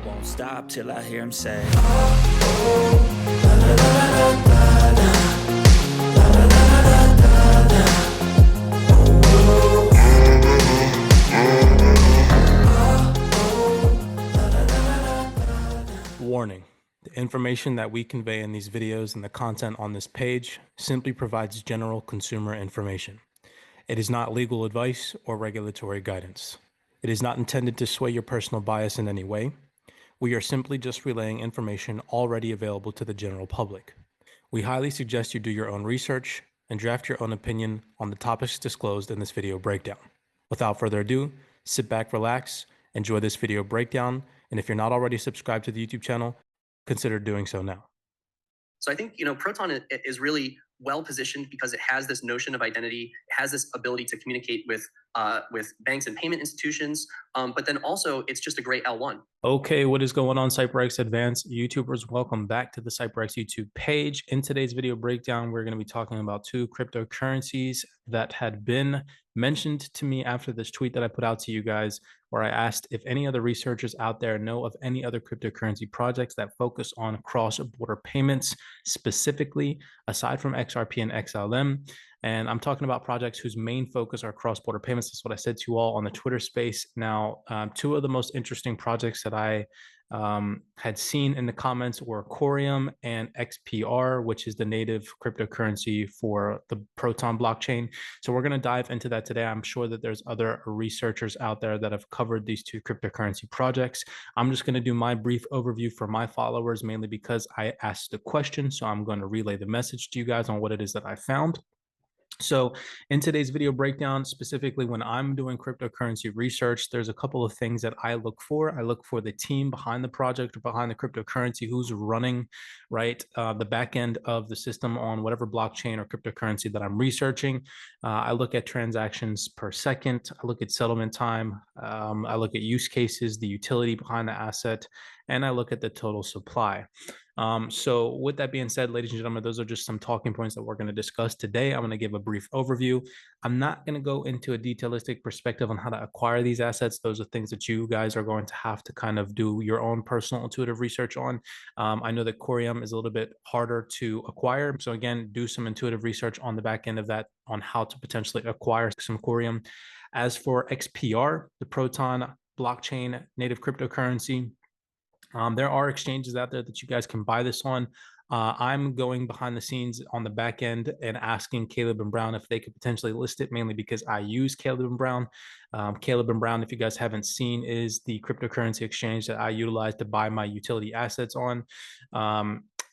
won't stop till I hear him say, Warning: the information that we convey in these videos and the content on this page simply provides general consumer information. It is not legal advice or regulatory guidance. It is not intended to sway your personal bias in any way. We are simply just relaying information already available to the general public. We highly suggest you do your own research and draft your own opinion on the topics disclosed in this video breakdown. Without further ado, sit back, relax, enjoy this video breakdown, and if you're not already subscribed to the YouTube channel, consider doing so now. So I think, Proton is really well positioned because it has this notion of identity. It has this ability to communicate with banks and payment institutions. But then also it's just a great L1. Okay, what is going on, CYPRX Advanced YouTubers? Welcome back to the CYPRX YouTube page. In today's video breakdown, we're going to be talking about two cryptocurrencies that had been mentioned to me after this tweet that I put out to you guys, where I asked if any other researchers out there know of any other cryptocurrency projects that focus on cross-border payments, specifically aside from XRP and XLM. And I'm talking about projects whose main focus are cross-border payments. That's what I said to you all on the Twitter space. Now, two of the most interesting projects that I had seen in the comments were Corium and XPR, which is the native cryptocurrency for the Proton blockchain. So we're going to dive into that today. I'm sure that there's other researchers out there that have covered these two cryptocurrency projects. I'm just going to do my brief overview for my followers, mainly because I asked the question. So I'm going to relay the message to you guys on what it is that I found. So in today's video breakdown, specifically when I'm doing cryptocurrency research, there's a couple of things that I look for. I look for the team behind the project or behind the cryptocurrency, who's running, right, the back end of the system on whatever blockchain or cryptocurrency that I'm researching. I look at transactions per second. I look at settlement time. I look at use cases, the utility behind the asset, and I look at the total supply. So with that being said, ladies and gentlemen, those are just some talking points that we're going to discuss today. I'm going to give a brief overview. I'm not going to go into a detailistic perspective on how to acquire these assets. Those are things that you guys are going to have to kind of do your own personal intuitive research on. I know that Corium is a little bit harder to acquire. So again, do some intuitive research on the back end of that on how to potentially acquire some Corium. As for XPR, the Proton blockchain native cryptocurrency, there are exchanges out there that you guys can buy this on. I'm going behind the scenes on the back end and asking Caleb and Brown if they could potentially list it, mainly because I use Caleb and Brown. Caleb and Brown, if you guys haven't seen, is the cryptocurrency exchange that I utilize to buy my utility assets on.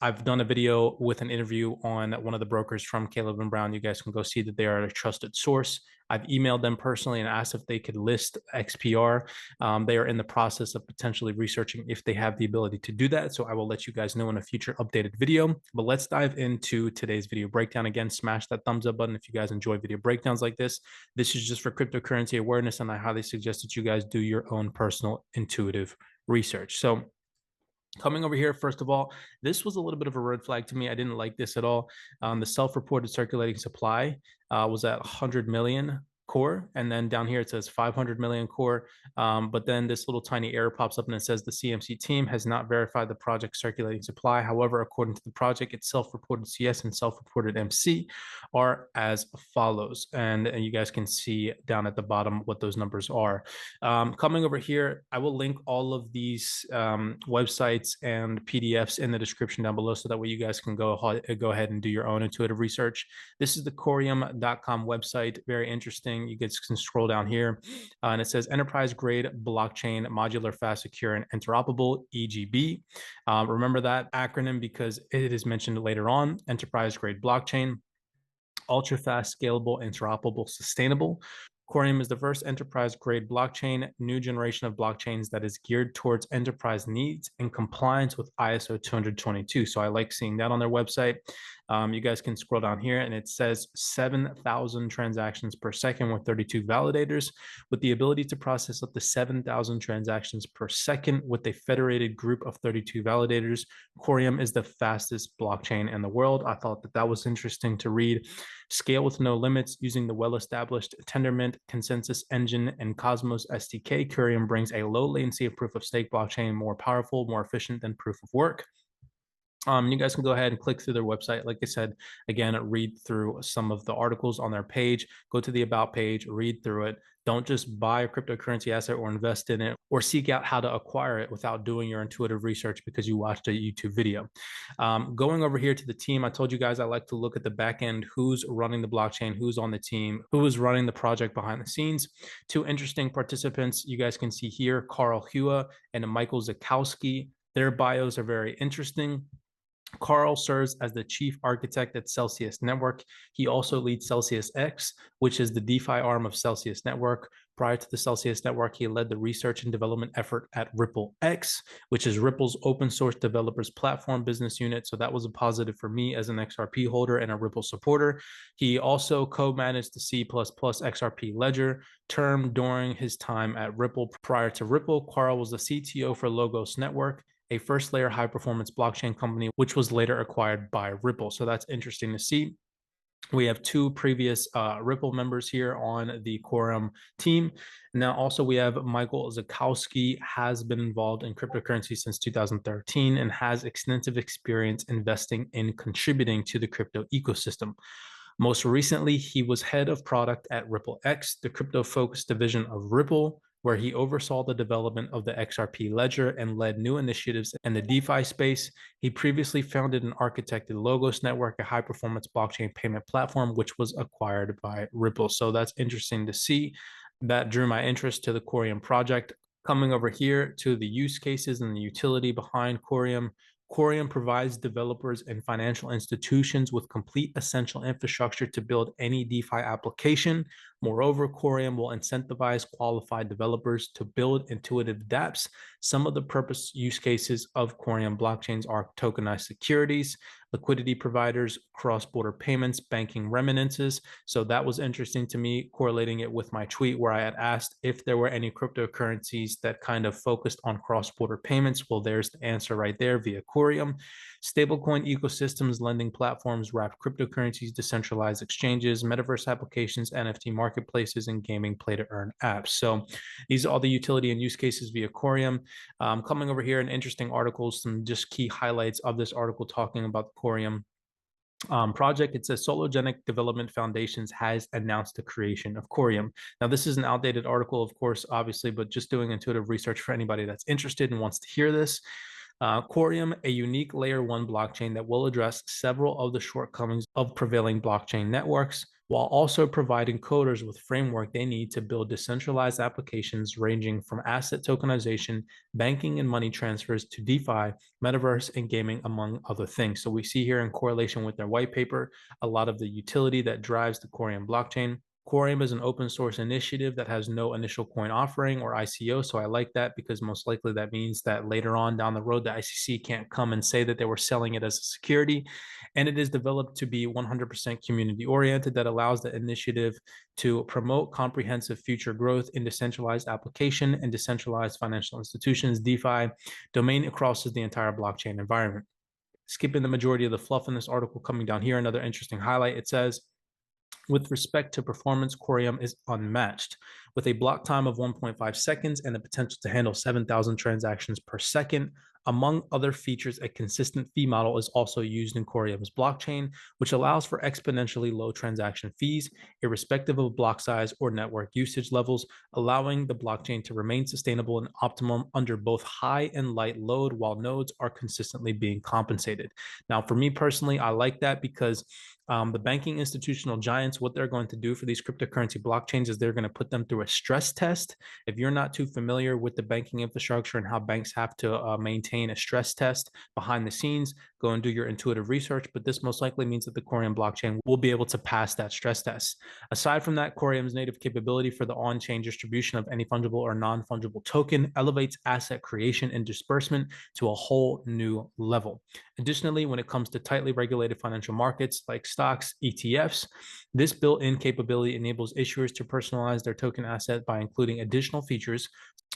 I've done a video with an interview on one of the brokers from Caleb and Brown. You guys can go see that they are a trusted source. I've emailed them personally and asked if they could list XPR. They are in the process of potentially researching if they have the ability to do that. So I will let you guys know in a future updated video. But let's dive into today's video breakdown. Again, smash that thumbs up button if you guys enjoy video breakdowns like this. This is just for cryptocurrency awareness, and I highly suggest that you guys do your own personal intuitive research. So coming over here, first of all, this was a little bit of a red flag to me. I didn't like this at all. The self-reported circulating supply was at 100 million core, and then down here it says 500 million core, but then this little tiny error pops up and it says the CMC team has not verified the project circulating supply. However, according to the project, its self-reported CS and self-reported MC are as follows, and you guys can see down at the bottom what those numbers are. Coming over here, I will link all of these websites and PDFs in the description down below, so that way you guys can go ahead and do your own intuitive research. This is the Corium.com website. Very interesting. You guys can scroll down here and it says enterprise grade blockchain, modular, fast, secure, and interoperable, EGB. Remember that acronym because it is mentioned later on. Enterprise grade blockchain, ultra fast, scalable, interoperable, sustainable. Corium is the first enterprise-grade blockchain, new generation of blockchains that is geared towards enterprise needs and compliance with ISO 20022. So I like seeing that on their website. You guys can scroll down here and it says 7,000 transactions per second with 32 validators. With the ability to process up to 7,000 transactions per second with a federated group of 32 validators, Corium is the fastest blockchain in the world. I thought that that was interesting to read. Scale with no limits using the well-established Tendermint consensus engine and Cosmos SDK. Corium brings a low latency of proof of stake blockchain, more powerful, more efficient than proof of work. You guys can go ahead and click through their website. Like I said, again, read through some of the articles on their page, go to the about page, read through it. Don't just buy a cryptocurrency asset or invest in it or seek out how to acquire it without doing your intuitive research because you watched a YouTube video. Going over here to the team, I told you guys I like to look at the back end, who's running the blockchain, who's on the team, who is running the project behind the scenes. Two interesting participants you guys can see here, Carl Hua and Michael Zakowski. Their bios are very interesting. Carl serves as the chief architect at Celsius Network. He also leads CelysiusX, which is the DeFi arm of Celsius Network. Prior to the Celsius Network, he led the research and development effort at RippleX, which is Ripple's open source developers platform business unit. So that was a positive for me as an XRP holder and a Ripple supporter. He also co-managed the C++ XRP ledger term during his time at Ripple. Prior to Ripple, Carl was the CTO for Logos Network, a first layer high performance blockchain company, which was later acquired by Ripple. So that's interesting to see. We have two previous Ripple members here on the Corium team. Now, also we have Michael Zakowski, has been involved in cryptocurrency since 2013 and has extensive experience investing and contributing to the crypto ecosystem. Most recently, he was head of product at RippleX, the crypto-focused division of Ripple, where he oversaw the development of the XRP ledger and led new initiatives in the DeFi space. He previously founded and architected Logos Network, a high-performance blockchain payment platform, which was acquired by Ripple. So that's interesting to see. That drew my interest to the Corium project. Coming over here to the use cases and the utility behind Corium. Corium provides developers and financial institutions with complete essential infrastructure to build any DeFi application. Moreover, Corium will incentivize qualified developers to build intuitive dApps. Some of the purpose use cases of Corium blockchains are tokenized securities, liquidity providers, cross-border payments, banking remittances. So that was interesting to me, correlating it with my tweet where I had asked if there were any cryptocurrencies that kind of focused on cross-border payments. Well, there's the answer right there via Corium. Stablecoin ecosystems, lending platforms, wrapped cryptocurrencies, decentralized exchanges, metaverse applications, NFT marketplaces, and gaming play-to-earn apps. So these are all the utility and use cases via Corium. Coming over here in interesting articles, some just key highlights of this article talking about the Corium project. It says Sologenic Development Foundations has announced the creation of Corium. Now, this is an outdated article, of course, obviously, but just doing intuitive research for anybody that's interested and wants to hear this. Corium, a unique layer 1 blockchain that will address several of the shortcomings of prevailing blockchain networks, while also providing coders with framework they need to build decentralized applications ranging from asset tokenization, banking and money transfers to DeFi, metaverse, and gaming, among other things. So we see here in correlation with their white paper, a lot of the utility that drives the Corium blockchain. Corium is an open source initiative that has no initial coin offering or ICO. So I like that because most likely that means that later on down the road, the ICC can't come and say that they were selling it as a security. And it is developed to be 100% community oriented that allows the initiative to promote comprehensive future growth in decentralized application and decentralized financial institutions, DeFi, domain crosses the entire blockchain environment. Skipping the majority of the fluff in this article, coming down here, another interesting highlight, it says, with respect to performance, Corium is unmatched. With a block time of 1.5 seconds and the potential to handle 7,000 transactions per second, among other features, a consistent fee model is also used in Corium's blockchain, which allows for exponentially low transaction fees, irrespective of block size or network usage levels, allowing the blockchain to remain sustainable and optimum under both high and light load while nodes are consistently being compensated. Now, for me personally, I like that because the banking institutional giants, what they're going to do for these cryptocurrency blockchains is they're going to put them through a stress test. If you're not too familiar with the banking infrastructure and how banks have to maintain a stress test behind the scenes, go and do your intuitive research. But this most likely means that the Corium blockchain will be able to pass that stress test. Aside from that, Corium's native capability for the on-chain distribution of any fungible or non-fungible token elevates asset creation and disbursement to a whole new level. Additionally, when it comes to tightly regulated financial markets like stocks, ETFs, this built-in capability enables issuers to personalize their token asset by including additional features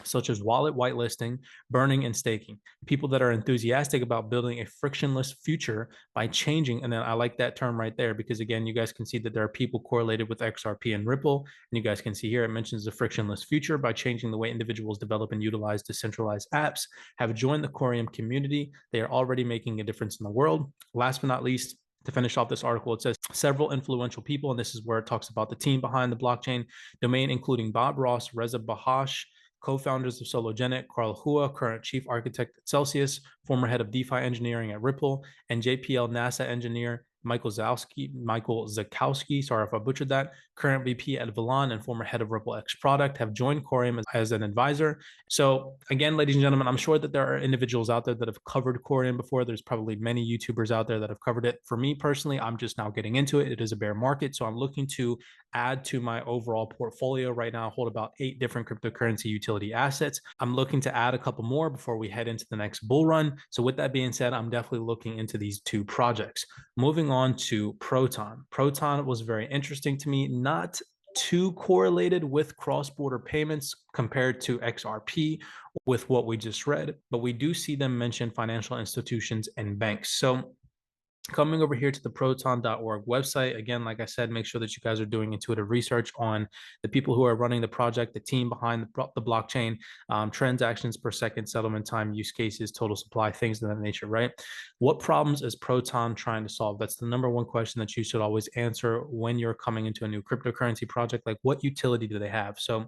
such as wallet whitelisting, burning, and staking. People that are enthusiastic about building a frictionless future by changing, and then I like that term right there because again, you guys can see that there are people correlated with XRP and Ripple, and you guys can see here it mentions the frictionless future by changing the way individuals develop and utilize decentralized apps, have joined the Corium community. They are already making a difference in the world. Last but not least, to finish off this article, it says several influential people, and this is where it talks about the team behind the blockchain domain, including Bob Ross, Reza Bahash, co-founders of Sologenic, Carl Hua, current chief architect at Celsius, former head of DeFi engineering at Ripple, and JPL NASA engineer Michael Zakowski, sorry if I butchered that, current VP at Valon and former head of Ripple X product, have joined Corium as an advisor. So again, ladies and gentlemen, I'm sure that there are individuals out there that have covered Corium before. There's probably many YouTubers out there that have covered it. For me personally, I'm just now getting into it. It is a bear market, so I'm looking to add to my overall portfolio. Right now, I hold about 8 different cryptocurrency utility assets. I'm looking to add a couple more before we head into the next bull run. So with that being said, I'm definitely looking into these 2 projects. Moving on to Proton. Proton was very interesting to me, not too correlated with cross-border payments compared to XRP with what we just read, but we do see them mention financial institutions and banks. So coming over here to the proton.org website, again, like I said, make sure that you guys are doing intuitive research on the people who are running the project, the team behind the blockchain, transactions per second, settlement time, use cases, total supply, things of that nature, right? What problems is Proton trying to solve? That's the number one question that you should always answer when you're coming into a new cryptocurrency project. Like, what utility do they have? So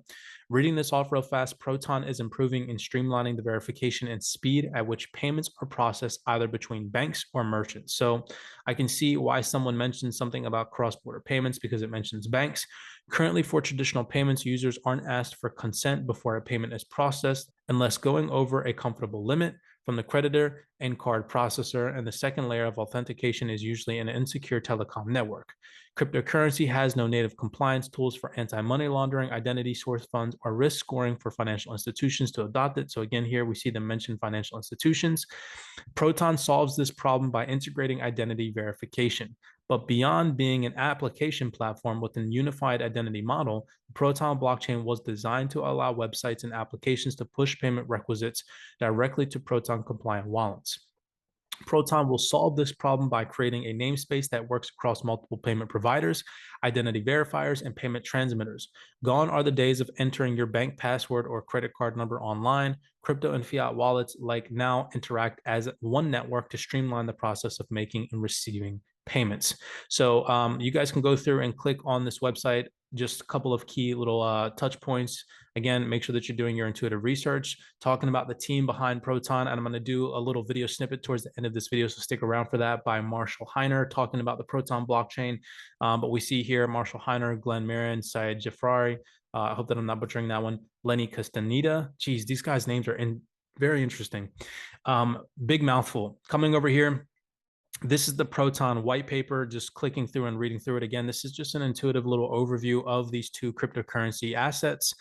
reading this off real fast, Proton is improving and streamlining the verification and speed at which payments are processed either between banks or merchants. So I can see why someone mentioned something about cross-border payments because it mentions banks. Currently, for traditional payments, users aren't asked for consent before a payment is processed unless going over a comfortable limit from the creditor and card processor, and the second layer of authentication is usually an insecure telecom network. Cryptocurrency has no native compliance tools for anti-money laundering, identity source funds, or risk scoring for financial institutions to adopt it. So again, here we see them mention financial institutions. Proton solves this problem by integrating identity verification. But beyond being an application platform with a unified identity model, the Proton blockchain was designed to allow websites and applications to push payment requisites directly to Proton compliant wallets. Proton will solve this problem by creating a namespace that works across multiple payment providers, identity verifiers, and payment transmitters. Gone are the days of entering your bank password or credit card number online. Crypto and fiat wallets like now interact as one network to streamline the process of making and receiving payments. So you guys can go through and click on this website. Just a couple of key little touch points. Again, make sure that you're doing your intuitive research, talking about the team behind Proton. And I'm going to do a little video snippet towards the end of this video, so stick around for that, by Marshall Heiner, talking about the Proton blockchain. But we see here Marshall Heiner, Glenn Marin, Syed Jafari. I hope that I'm not butchering that one. Lenny Castaneda. Geez, these guys' names are very interesting. Big mouthful. Coming over here, this is the Proton white paper, just clicking through and reading through it again. This is just an intuitive little overview of these 2 cryptocurrency assets.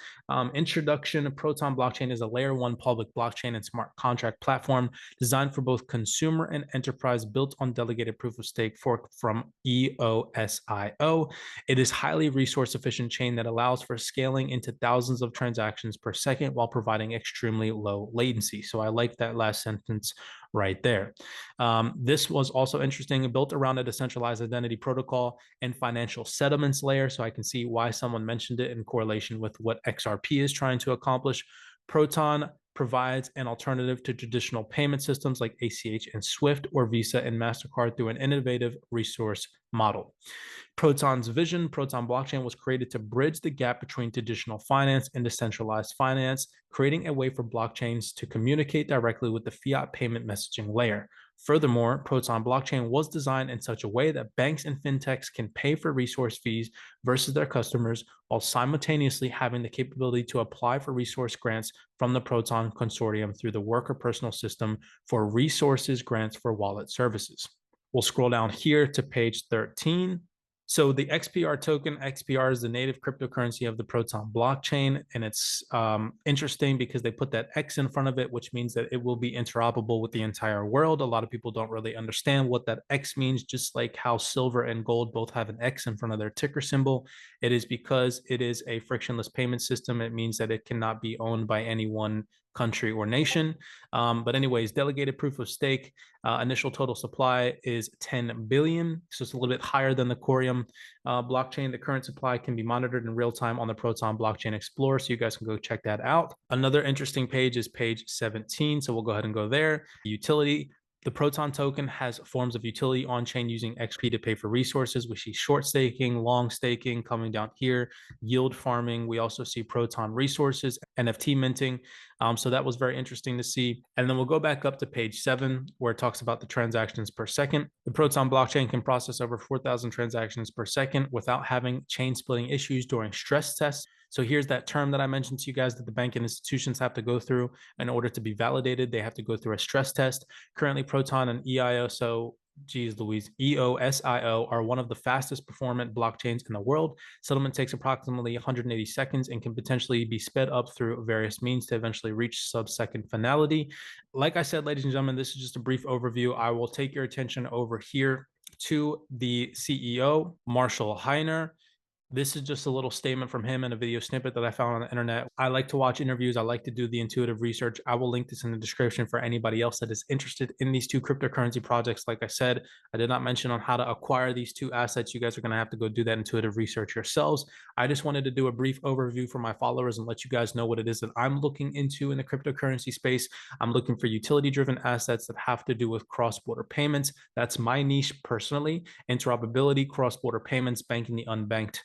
Introduction: Proton blockchain is a layer 1 public blockchain and smart contract platform designed for both consumer and enterprise, built on delegated proof of stake fork from EOSIO. It is highly resource efficient chain that allows for scaling into thousands of transactions per second while providing extremely low latency. So I like that last sentence right there. This was also interesting, built around a decentralized identity protocol and financial settlements layer. So I can see why someone mentioned it in correlation with what XRP is trying to accomplish. Proton provides an alternative to traditional payment systems like ACH and SWIFT, or Visa and MasterCard, through an innovative resource model. Proton's vision: Proton blockchain was created to bridge the gap between traditional finance and decentralized finance, creating a way for blockchains to communicate directly with the fiat payment messaging layer. Furthermore, Proton blockchain was designed in such a way that banks and fintechs can pay for resource fees versus their customers, while simultaneously having the capability to apply for resource grants from the Proton consortium through the worker personal system for resources grants for wallet services. We'll scroll down here to page 13. So the XPR token, XPR is the native cryptocurrency of the Proton blockchain. And it's interesting because they put that X in front of it, which means that it will be interoperable with the entire world. A lot of people don't really understand what that X means, just like how silver and gold both have an X in front of their ticker symbol. It is because it is a frictionless payment system. It means that it cannot be owned by any one country or nation. But anyways, delegated proof of stake, initial total supply is 10 billion. So it's a little bit higher than the Corium blockchain. The current supply can be monitored in real time on the Proton Blockchain Explorer. So you guys can go check that out. Another interesting page is page 17. So we'll go ahead and go there. Utility. The Proton token has forms of utility on-chain using XP to pay for resources. We see short staking, long staking coming down here, yield farming. We also see Proton resources, NFT minting. So that was very interesting to see. And then we'll go back up to page 7, where it talks about the transactions per second. The Proton blockchain can process over 4,000 transactions per second without having chain splitting issues during stress tests. So here's that term that I mentioned to you guys that the banking institutions have to go through in order to be validated. They have to go through a stress test. Currently, Proton and EOSIO are one of the fastest performant blockchains in the world. Settlement takes approximately 180 seconds and can potentially be sped up through various means to eventually reach sub-second finality. Like I said, ladies and gentlemen, this is just a brief overview. I will take your attention over here to the CEO, Marshall Heiner. This is just a little statement from him in a video snippet that I found on the internet. I like to watch interviews. I like to do the intuitive research. I will link this in the description for anybody else that is interested in these two cryptocurrency projects. Like I said, I did not mention on how to acquire these two assets. You guys are going to have to go do that intuitive research yourselves. I just wanted to do a brief overview for my followers and let you guys know what it is that I'm looking into in the cryptocurrency space. I'm looking for utility-driven assets that have to do with cross-border payments. That's my niche personally. Interoperability, cross-border payments, banking the unbanked.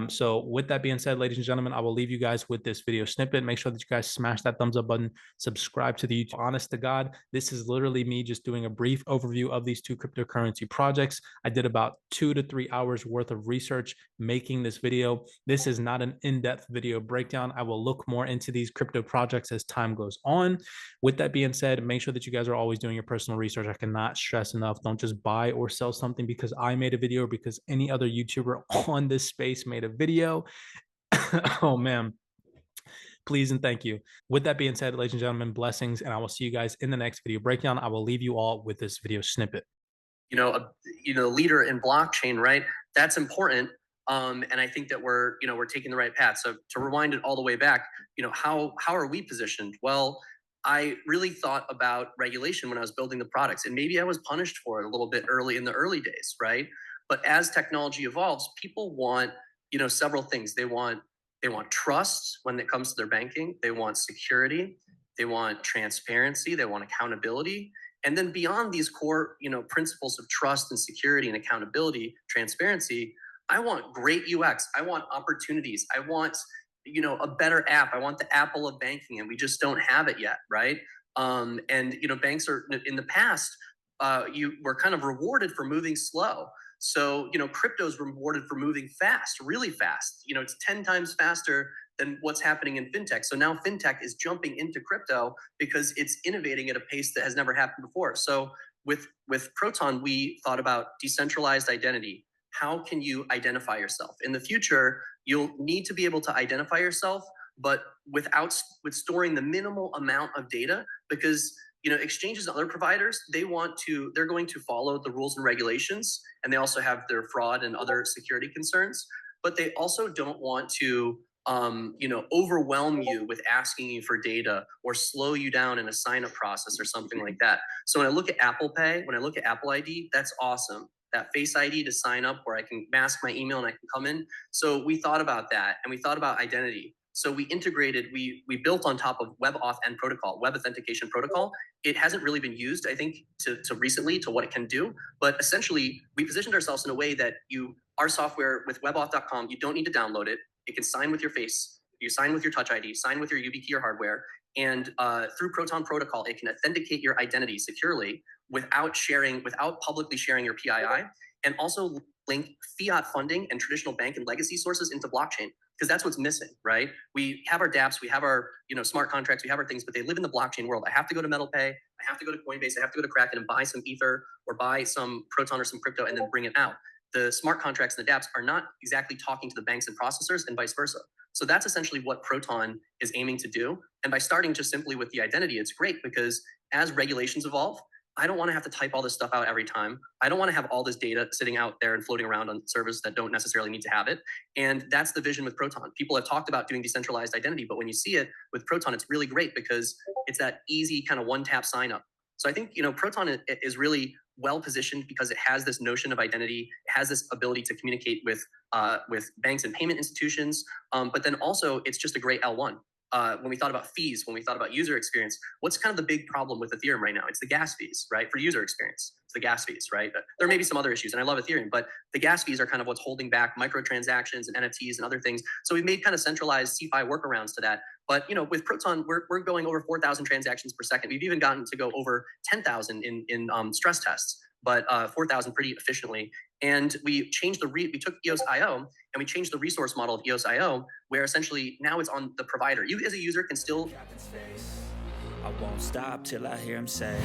So with that being said, ladies and gentlemen, I will leave you guys with this video snippet. Make sure that you guys smash that thumbs up button, subscribe to the YouTube. Honest to God, this is literally me just doing a brief overview of these two cryptocurrency projects. I did about 2 to 3 hours worth of research making this video. This is not an in-depth video breakdown. I will look more into these crypto projects as time goes on. With that being said, make sure that you guys are always doing your personal research. I cannot stress enough. Don't just buy or sell something because I made a video or because any other YouTuber on this space made a video. Oh man, please and thank you. With that being said, ladies and gentlemen, blessings, and I will see you guys in the next video breakdown. I will leave you all with this video snippet. Leader in blockchain, right? That's important. And I think that we're taking the right path. So to rewind it all the way back, how are we positioned? Well, I really thought about regulation when I was building the products, and maybe I was punished for it a little bit early in the early days, right? But as technology evolves, people want, several things. They want trust when it comes to their banking. They want security. They want transparency. They want accountability. And then beyond these core, principles of trust and security and accountability, transparency, I want great UX. I want opportunities. I want, a better app. I want the Apple of banking, and we just don't have it yet, right? Banks are in the past, you were kind of rewarded for moving slow. So, crypto is rewarded for moving fast, really fast. It's 10 times faster than what's happening in fintech. So now fintech is jumping into crypto because it's innovating at a pace that has never happened before. So with Proton, we thought about decentralized identity. How can you identify yourself? In the future, you'll need to be able to identify yourself, but with storing the minimal amount of data, because exchanges and other providers, they're going to follow the rules and regulations, and they also have their fraud and other security concerns, but they also don't want to overwhelm you with asking you for data or slow you down in a sign-up process or something like that. So when I look at Apple Pay, when I look at Apple ID, that's awesome. That Face ID to sign up where I can mask my email and I can come in. So we thought about that, and we thought about identity. So we integrated, we built on top of WebAuth and protocol, web authentication protocol. It hasn't really been used, I think, to recently to what it can do. But essentially, we positioned ourselves in a way that our software with webauth.com, you don't need to download it. It can sign with your face. You sign with your Touch ID, sign with your YubiKey or hardware. And through Proton protocol, it can authenticate your identity securely without publicly sharing your PII, and also link fiat funding and traditional bank and legacy sources into blockchain, because that's what's missing, right? We have our dApps, we have our smart contracts, we have our things, but they live in the blockchain world. I have to go to MetalPay, I have to go to Coinbase, I have to go to Kraken and buy some Ether or buy some Proton or some crypto and then bring it out. the smart contracts and the dApps are not exactly talking to the banks and processors and vice versa. So that's essentially what Proton is aiming to do. And by starting just simply with the identity, it's great because as regulations evolve, I don't want to have to type all this stuff out every time. I don't want to have all this data sitting out there and floating around on servers that don't necessarily need to have it. And that's the vision with Proton. People have talked about doing decentralized identity, but when you see it with Proton, it's really great because it's that easy kind of one-tap sign up. So I think, Proton is really well positioned because it has this notion of identity, it has this ability to communicate with banks and payment institutions, but then also it's just a great L1. When we thought about fees, when we thought about user experience, what's kind of the big problem with Ethereum right now? It's the gas fees, right? For user experience, it's the gas fees, right? There may be some other issues, and I love Ethereum, but the gas fees are kind of what's holding back microtransactions and NFTs and other things. So we've made kind of centralized CeFi workarounds to that. But with Proton, we're going over 4,000 transactions per second. We've even gotten to go over 10,000 in stress tests, but 4,000 pretty efficiently. And we changed we took EOS.io and we changed the resource model of EOS.io, where essentially now it's on the provider. You as a user can still. I won't stop till I hear him say.